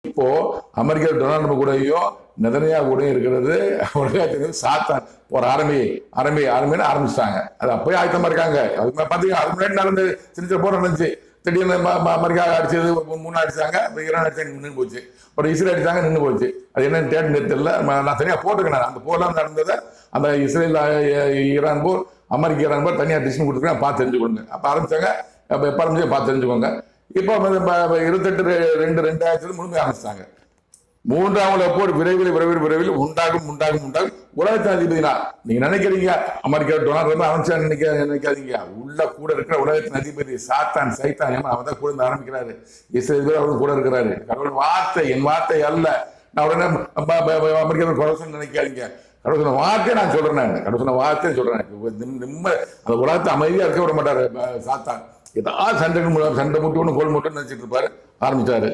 இப்போ America Donald கூடயும் Netanyahu கூடயும் இருக்கிறது உலகத்துக்கு சாத்தான் ஒரு ஆரம்பின்னு ஆரம்பிச்சிட்டாங்க. அது அப்பயே ஆயத்தமா இருக்காங்க. அது பாத்தீங்கன்னா அதுக்கு முன்னாடி நடந்து சின்ன போர் நடந்துச்சு. திடீர்னு அமெரிக்கா அடிச்சது 3 அடிச்சாங்க, ஈரான் அடிச்சாங்க, நின்று போச்சு. அப்புறம் இஸ்ரேல் அடிச்சாங்க, நின்று போச்சு. அது என்னன்னு தேடி தெரியல. நான் தனியா போட்டுக்கிறேன். அந்த போர்லாம் நடந்ததை அந்த இஸ்ரேல் ஈரான் போர், அமெரிக்க ஈரான் போர் தனியா டிசிஷன் கொடுத்துருக்கேன், பார்த்து தெரிஞ்சுக்கொடுங்க. அப்ப ஆரம்பிச்சாங்க, எப்ப ஆரம்பிச்சு பார்த்து தெரிஞ்சுக்கோங்க. இப்போ 28/2/2023 முழுமையாக ஆரம்பிச்சிட்டாங்க. 3ஆம் போர் விரைவில் உண்டாகும். உலகத்தின் அதிபதினா நீங்க நினைக்கிறீங்க அமெரிக்கா டொனால்டு ஆரம்பிச்சா நினைக்காதீங்க. உள்ள கூட இருக்கிற உலகத்தின் அதிபதி சாத்தான் சைத்தான் அவன் தான் கூட ஆரம்பிக்கிறாரு. இஸ்ரேல் அவரும் கூட இருக்கிறாரு. கடவுள் வார்த்தை, என் வார்த்தை அல்ல. நான் உடனே அமெரிக்கா கடவுள் நினைக்காதீங்க. கடவுள் வார்த்தையை நான் சொல்றேன். கடவுள் வார்த்தையை சொல்றேன். அந்த உலகத்தை அமைதியா இருக்க விட மாட்டாரு சாத்தான். ஏதாவது சண்டை முட்டு ஒன்று கோல் முட்டுன்னு நினைச்சிட்டு இருப்பாரு. ஆரம்பிச்சாரு.